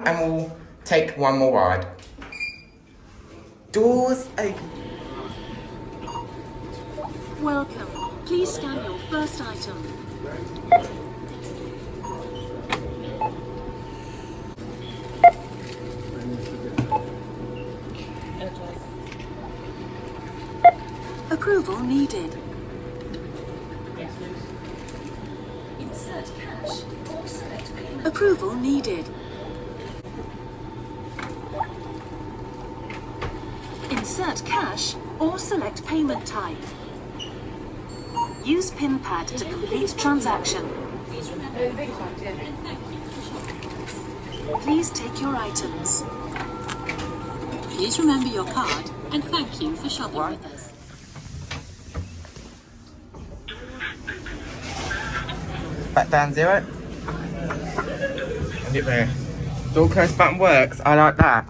And we'll take one more ride. Doors open. Welcome. Please scan your first item. Approval needed. Insert cash or select payment. Approval needed. Insert cash or select payment type. Use PIN pad to complete transaction. Please take your items. Please remember your card and thank you for shopping with us. Back down 0. And it there. Door close button works. I like that.